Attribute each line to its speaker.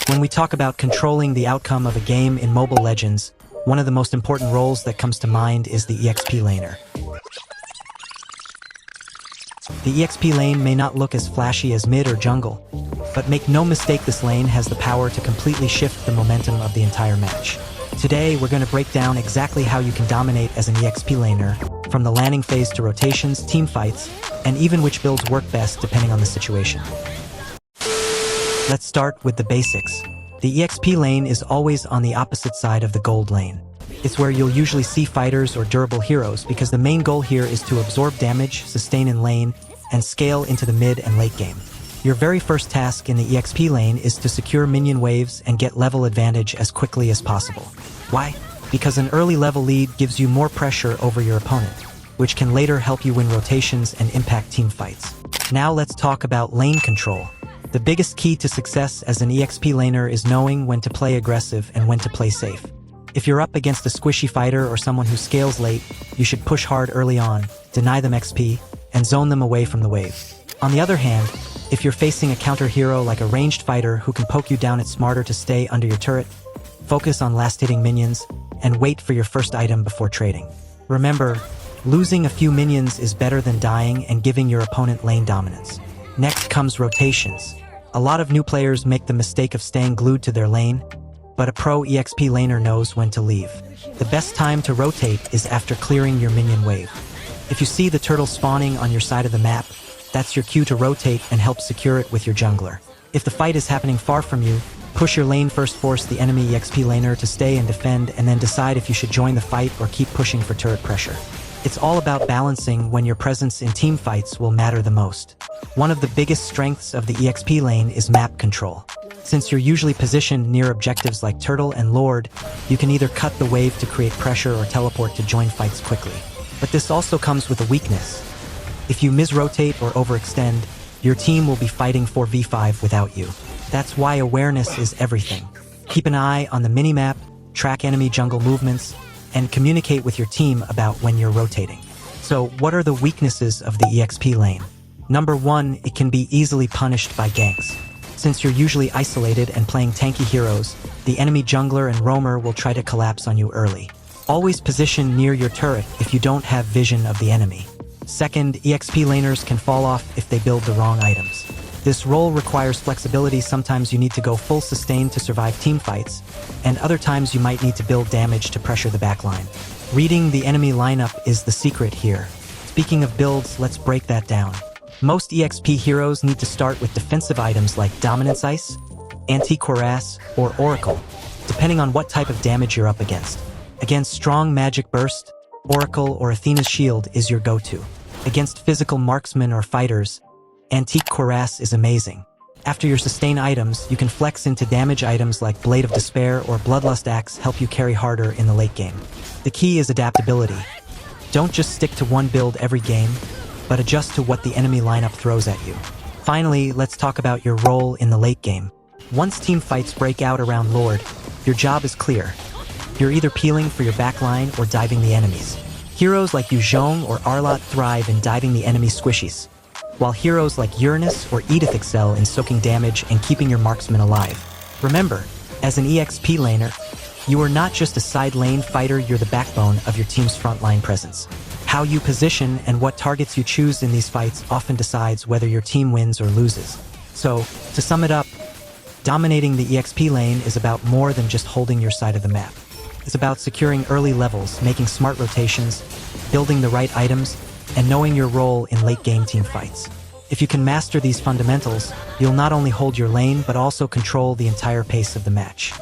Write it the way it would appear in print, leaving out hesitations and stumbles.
Speaker 1: When we talk about controlling the outcome of a game in Mobile Legends, one of the most important roles that comes to mind is the EXP laner. The EXP lane may not look as flashy as mid or jungle, but make no mistake, this lane has the power to completely shift the momentum of the entire match. Today, we're going to break down exactly how you can dominate as an EXP laner, from the landing phase to rotations, team fights, and even which builds work best depending on the situation. Let's start with the basics. The EXP lane is always on the opposite side of the gold lane. It's where you'll usually see fighters or durable heroes because the main goal here is to absorb damage, sustain in lane, and scale into the mid and late game. Your very first task in the EXP lane is to secure minion waves and get level advantage as quickly as possible. Why? Because an early level lead gives you more pressure over your opponent, which can later help you win rotations and impact team fights. Now let's talk about lane control. The biggest key to success as an EXP laner is knowing when to play aggressive and when to play safe. If you're up against a squishy fighter or someone who scales late, you should push hard early on, deny them XP, and zone them away from the wave. On the other hand, if you're facing a counter hero like a ranged fighter who can poke you down, it's smarter to stay under your turret, focus on last-hitting minions, and wait for your first item before trading. Remember, losing a few minions is better than dying and giving your opponent lane dominance. Next comes rotations. A lot of new players make the mistake of staying glued to their lane, but a pro EXP laner knows when to leave. The best time to rotate is after clearing your minion wave. If you see the turtle spawning on your side of the map, that's your cue to rotate and help secure it with your jungler. If the fight is happening far from you, push your lane first, force the enemy EXP laner to stay and defend, and then decide if you should join the fight or keep pushing for turret pressure. It's all about balancing when your presence in team fights will matter the most. One of the biggest strengths of the EXP lane is map control. Since you're usually positioned near objectives like Turtle and Lord, you can either cut the wave to create pressure or teleport to join fights quickly. But this also comes with a weakness. If you misrotate or overextend, your team will be fighting 4v5 without you. That's why awareness is everything. Keep an eye on the minimap, track enemy jungle movements, and communicate with your team about when you're rotating. So, what are the weaknesses of the EXP lane? Number 1, it can be easily punished by ganks. Since you're usually isolated and playing tanky heroes, the enemy jungler and roamer will try to collapse on you early. Always position near your turret if you don't have vision of the enemy. Second, EXP laners can fall off if they build the wrong items. This role requires flexibility. Sometimes you need to go full sustain to survive team fights, and other times you might need to build damage to pressure the backline. Reading the enemy lineup is the secret here. Speaking of builds, let's break that down. Most EXP heroes need to start with defensive items like Dominance Ice, Anti-Cuirass, or Oracle, depending on what type of damage you're up against. Against strong magic burst, Oracle or Athena's shield is your go-to. Against physical marksmen or fighters, Antique Cuirass is amazing. After your sustain items, you can flex into damage items like Blade of Despair or Bloodlust Axe, help you carry harder in the late game. The key is adaptability. Don't just stick to one build every game, but adjust to what the enemy lineup throws at you. Finally, let's talk about your role in the late game. Once team fights break out around Lord, your job is clear. You're either peeling for your backline or diving the enemies. Heroes like Yu Zhong or Arlott thrive in diving the enemy squishies, while heroes like Uranus or Edith excel in soaking damage and keeping your marksmen alive. Remember, as an EXP laner, you are not just a side lane fighter, you're the backbone of your team's frontline presence. How you position and what targets you choose in these fights often decides whether your team wins or loses. So, to sum it up, dominating the EXP lane is about more than just holding your side of the map. It's about securing early levels, making smart rotations, building the right items, and knowing your role in late-game team fights. If you can master these fundamentals, you'll not only hold your lane but also control the entire pace of the match.